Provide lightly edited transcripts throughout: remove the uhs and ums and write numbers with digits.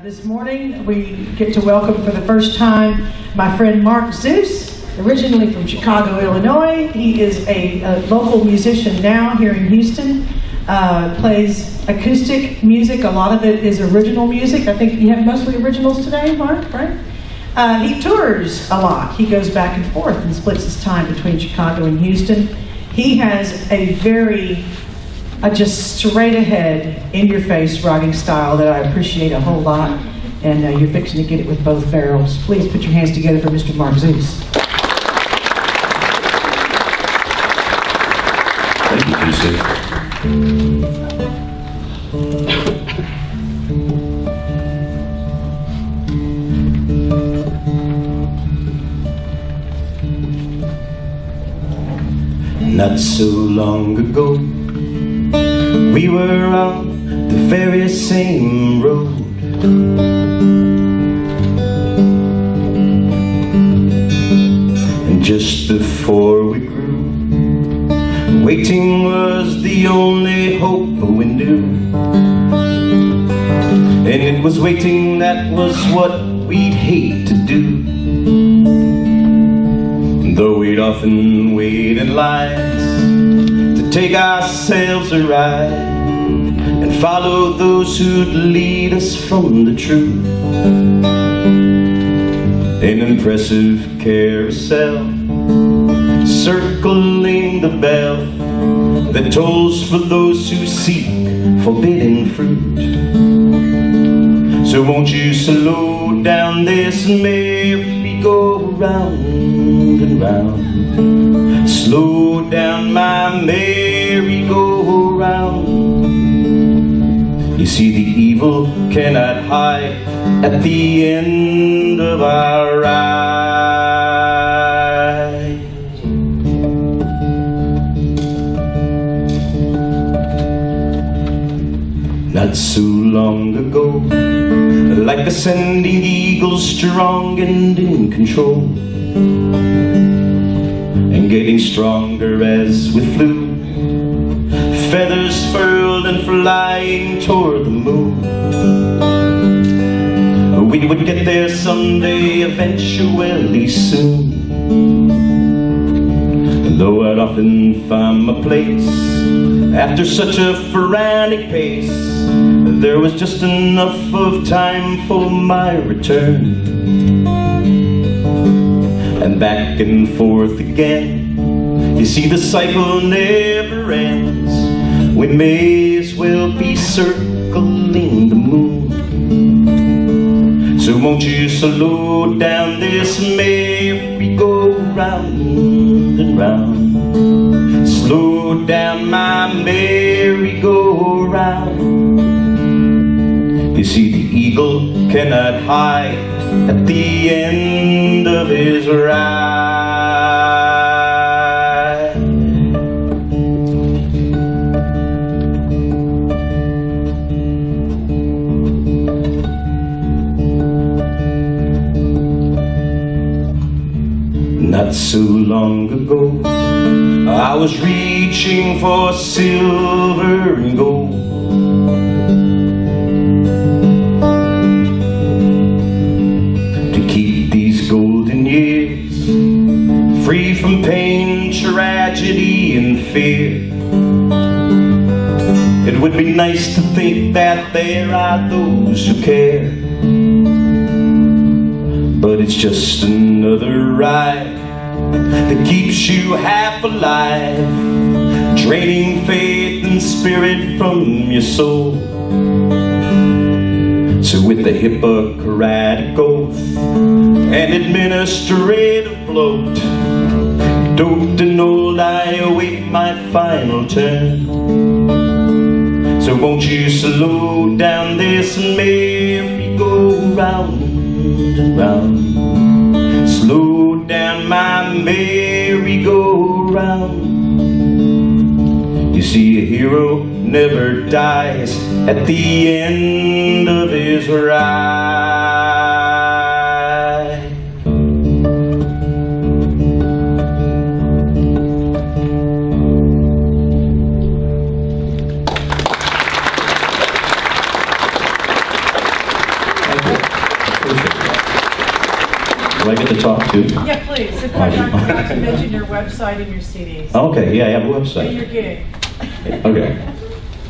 This morning we get to welcome for the first time my friend Mark Zeus, originally from Chicago, Illinois. He is a local musician now here in Houston, plays acoustic music. A lot of it is original music. I think you have mostly originals today, Mark, right? He tours a lot. He goes back and forth and splits his time between Chicago and Houston. He has a very just straight ahead, in your face writing style that I appreciate a whole lot, and you're fixing to get it with both barrels. Please put your hands together for Mr. Mark Zeus. Thank you, Lucy. Not so long ago, we were on the very same road. And just before we grew, waiting was the only hope we knew. And it was waiting that was what we'd hate to do. Though we'd often wait in lines to take ourselves a ride and follow those who'd lead us from the truth. An impressive carousel circling the bell that tolls for those who seek forbidden fruit. So won't you slow down this merry-go-round and round. Slow down my merry-go-round. You see, the evil cannot hide at the end of our ride. Not so long ago, like ascending eagles, strong and in control, and getting stronger as we flew, feathers furled and flying toward the moon. We would get there someday, eventually soon. And though I'd often find my place after such a frantic pace, there was just enough of time for my return. And back and forth again, you see the cycle never ends. We may as well be circling the moon. So won't you slow down this merry-go-round and round. Slow down my merry-go-round. You see, the eagle cannot hide at the end of his ride. Not so long ago, I was reaching for silver and gold. To keep these golden years free from pain, tragedy, and fear. It would be nice to think that there are those who care. But it's just another ride that keeps you half alive, draining faith and spirit from your soul. So with the Hippocratic oath and administrative bloat, doped and old, I await my final turn. So won't you slow down this merry-go-round and round. Slow down my merry-go-round. You see, a hero never dies at the end of his ride. I get to talk to? Yeah, please. In fact, I forgot to mention your website and your CDs. Okay, yeah, I have a And website. your gig. Okay.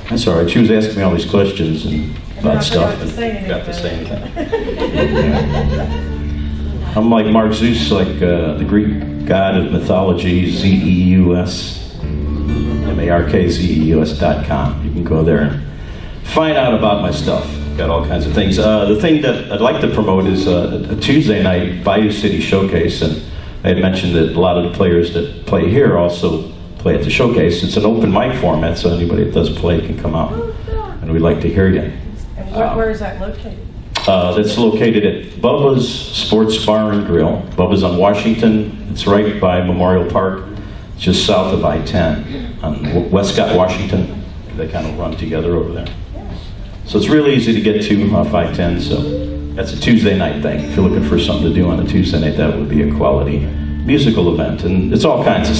That's all right. She was asking me all these questions and And then I about stuff. forgot to say and got to say anything. anything. I'm like Mark Zeus, like the Greek god of mythology, Zeus, MARKZEUS.com. You can go there and find out about my stuff. Got all kinds of things. The thing that I'd like to promote is a Tuesday night Bayou City Showcase, and I had mentioned that a lot of the players that play here also play at the Showcase. It's an open mic format, so anybody that does play can come out, and we'd like to hear you. And where is that located? That's located at Bubba's Sports Bar and Grill. Bubba's on Washington. It's right by Memorial Park, just south of I-10 on Westcott, Washington. They kind of run together over there. So it's really easy to get to off I-10. So that's a Tuesday night thing. If you're looking for something to do on a Tuesday night, that would be a quality musical event. And it's all kinds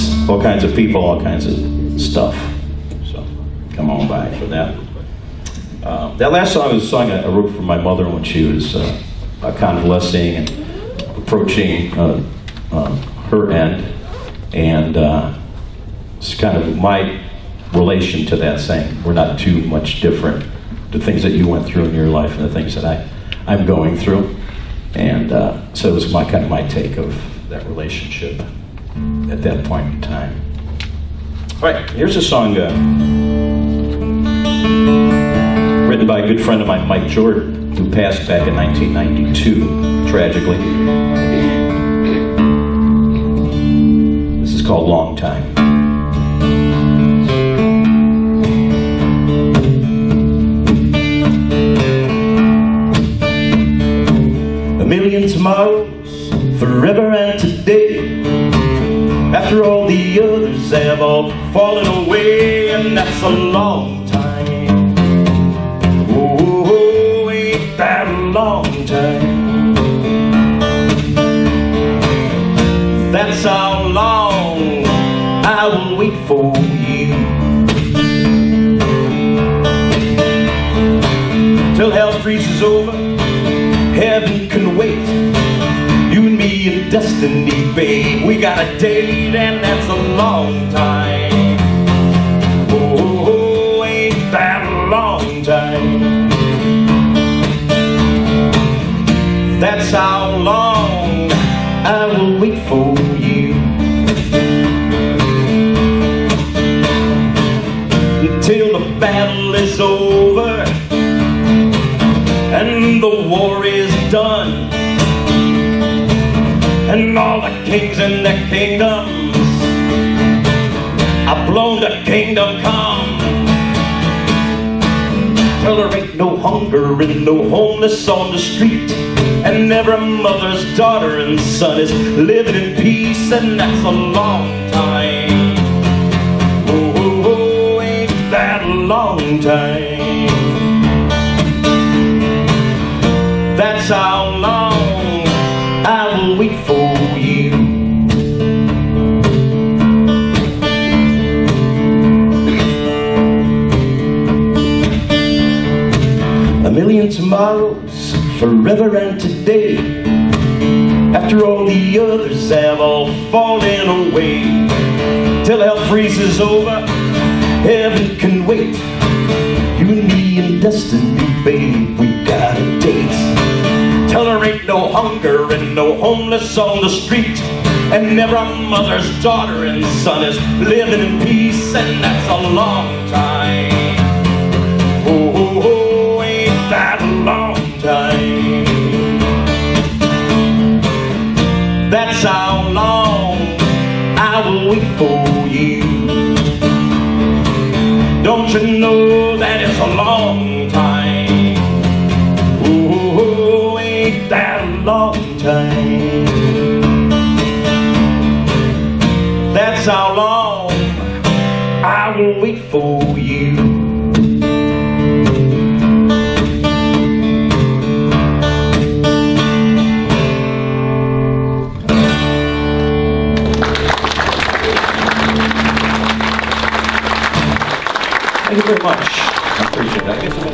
of people, all kinds of stuff. So come on by for that. That last song was a song I wrote for my mother when she was convalescing and approaching her end, and it's kind of my relation to that, saying we're not too much different. The things that you went through in your life and the things that I'm going through, and so it was my take of that relationship at that point in time. All right, here's a song. Written by a good friend of mine, Mike Jordan, who passed back in 1992, tragically. This is called Long Time. A million tomorrows, forever and today. After all the others have all fallen away, and that's a long time. That a long time. That's how long I will wait for you, till hell freezes over, heaven can wait. You and me are destiny, babe. We got a date, and that's a long time. Oh, ain't that a long time? That's how long I will wait for you, until the battle is over and the war is done, and all the kings and their kingdoms have blown the kingdom come. Till there ain't no hunger and no homeless on the street, and every mother's daughter and son is living in peace, and that's a long time. Oh, oh, oh, ain't that a long time? That's how long I will wait for you. A million tomorrows, forever and today. After all the others have all fallen away, till hell freezes over, heaven can wait. You and me and destiny, babe, we got a date. Till there ain't no hunger and no homeless on the street, and every mother's daughter and son is living in peace, and that's a long time. Oh, oh, oh, ain't that a long time? That's how long I will wait for you. Don't you know that it's a long time? Oh, ain't that a long time? That's how long I will wait for you. Thank you very much. I appreciate that. I guess I'm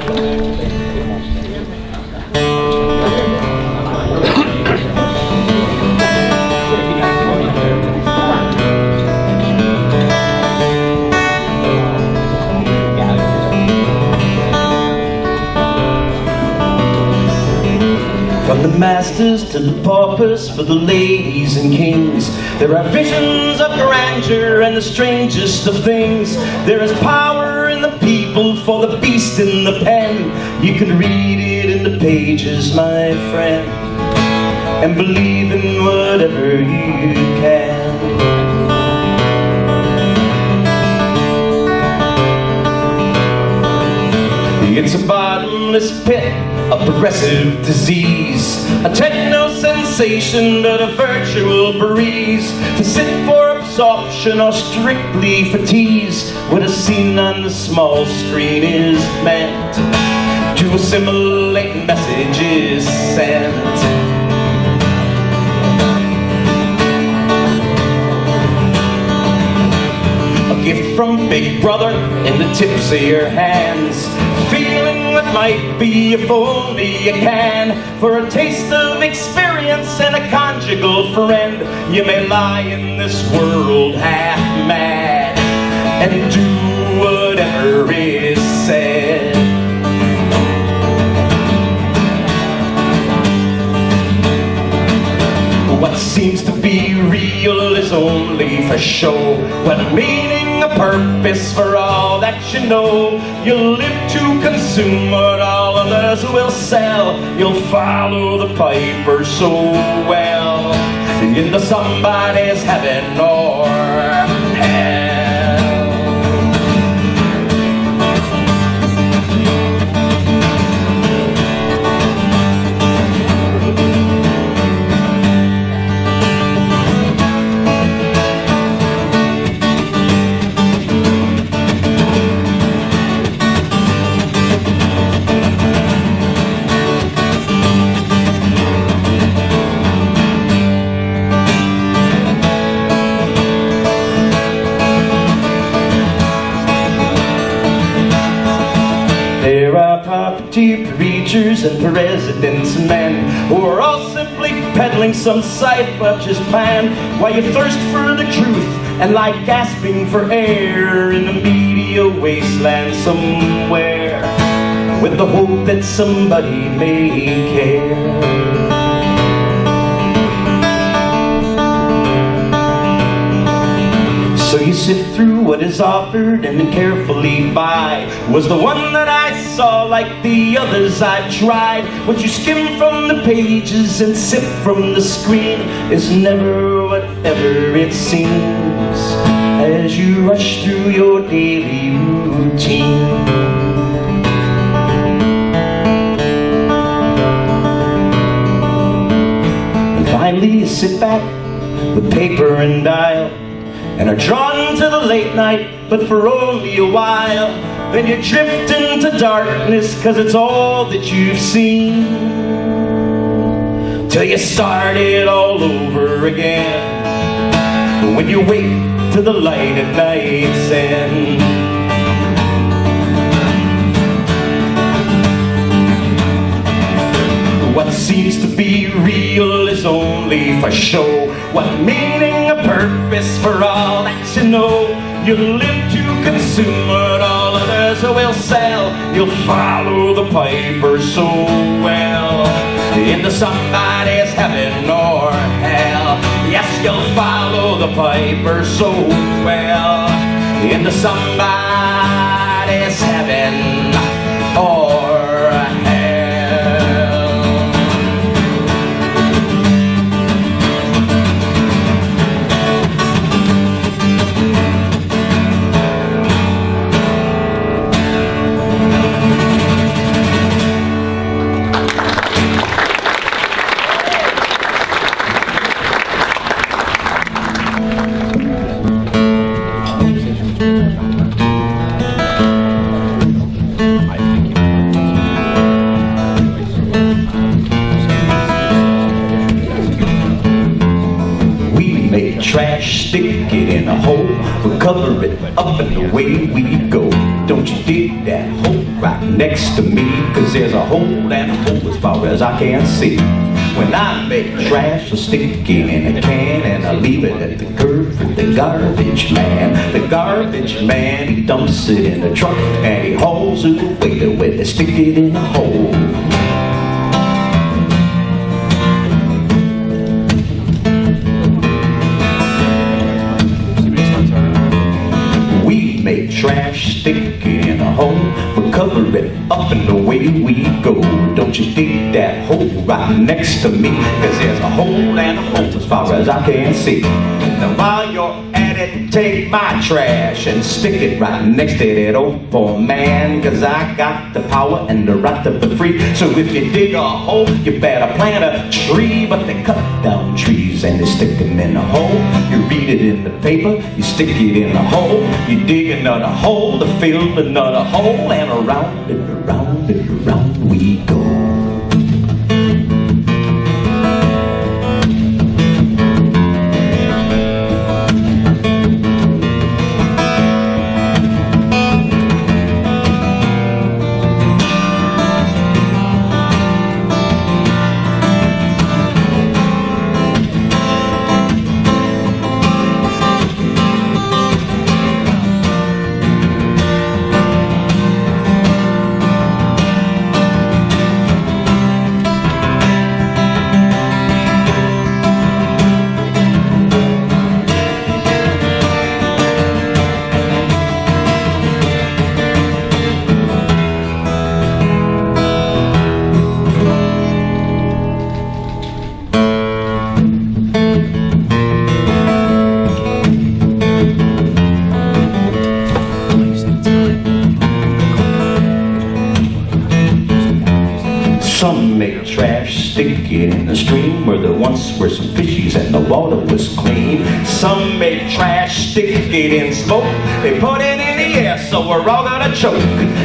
From the masters to the paupers, for the ladies and kings, there are visions of grandeur and the strangest of things. There is power in the people for the beast in the pen. You can read it in the pages, my friend, and believe in whatever you can. It's a bottomless pit of progressive disease, a techno sensation but a virtual breeze. To sit for absorption or strictly for tease, what is seen on the small screen is meant to assimilate messages sent. A gift from Big Brother in the tips of your hands, feeling that might be if only you can. For a taste of experience and a conjugal friend, you may lie in this world half mad and do whatever is said. What seems to be real is only for show. What meaning, a purpose for all that you know. You'll live to consume what all others will sell. You'll follow the piper so well into somebody's heaven or hell. There are poverty preachers and presidents and men who are all simply peddling some cipher-just plan, while you thirst for the truth and lie gasping for air in the media wasteland somewhere, with the hope that somebody may care. So you sift through what is offered and then carefully buy. Was the one that I saw like the others I've tried? What you skim from the pages and sip from the screen is never whatever it seems as you rush through your daily routine. And finally you sit back with paper and dial and are drawn to the late night, but for only a while. Then you drift into darkness, 'cause it's all that you've seen, till you start it all over again. When you wake to the light at night's end. What seems to be real is only for show. What meaning, a purpose for all that you know. You'll live to consume what all others will sell. You'll follow the piper so well into somebody's heaven or hell. Yes, you'll follow the piper so well into somebody's heaven or trash, stick it in a hole, we'll cover it up and away we go. Don't you dig that hole right next to me? 'Cause there's a hole and a hole as far as I can see. When I make trash, I stick it in a can and I leave it at the curb for the garbage man. The garbage man, he dumps it in the truck and he hauls it away to where they stick it in a hole. cover it up and away we go. Don't you dig that hole right next to me? Cause there's a hole and a hole as far as I can see. Now while you're at it, take my trash and stick it right next to that old poor man. Cause I got the power and the right to be free. So if you dig a hole, you better plant a tree. But they cut down trees and they stick them in a hole. You read it in the paper, you stick it in a hole. You dig another hole to fill another hole. And around and around and around we go. Some make trash, stick it in the stream where there once were some fishies and the water was clean. Some make trash, stick it in smoke. They put it in the air so we're all gonna choke.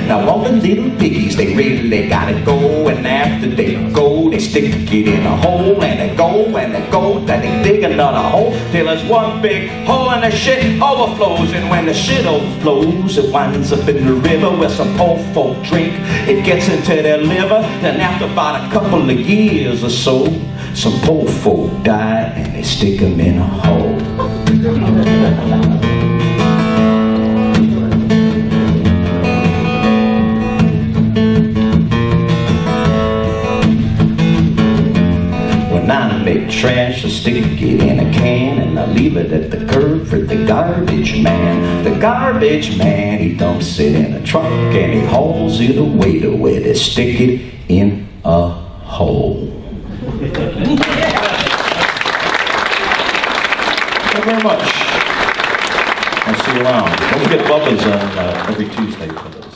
Now all the little piggies, they really gotta go. And after they go, they stick it in a hole. And they go, and they go, then they dig another hole. Till it's one big hole and the shit overflows. And when the shit overflows, it winds up in the river where some poor folk drink. It gets into their liver, and after about a couple of years or so, some poor folk die and they stick them in a hole. When I make trash, I stick it in a can and I leave it at the curb for the garbage man. The garbage man, he dumps it in a truck and he hauls it away to where they stick it in a hole. Thank you very much. I'll see you around. Don't forget Bubba's on every Tuesday for those.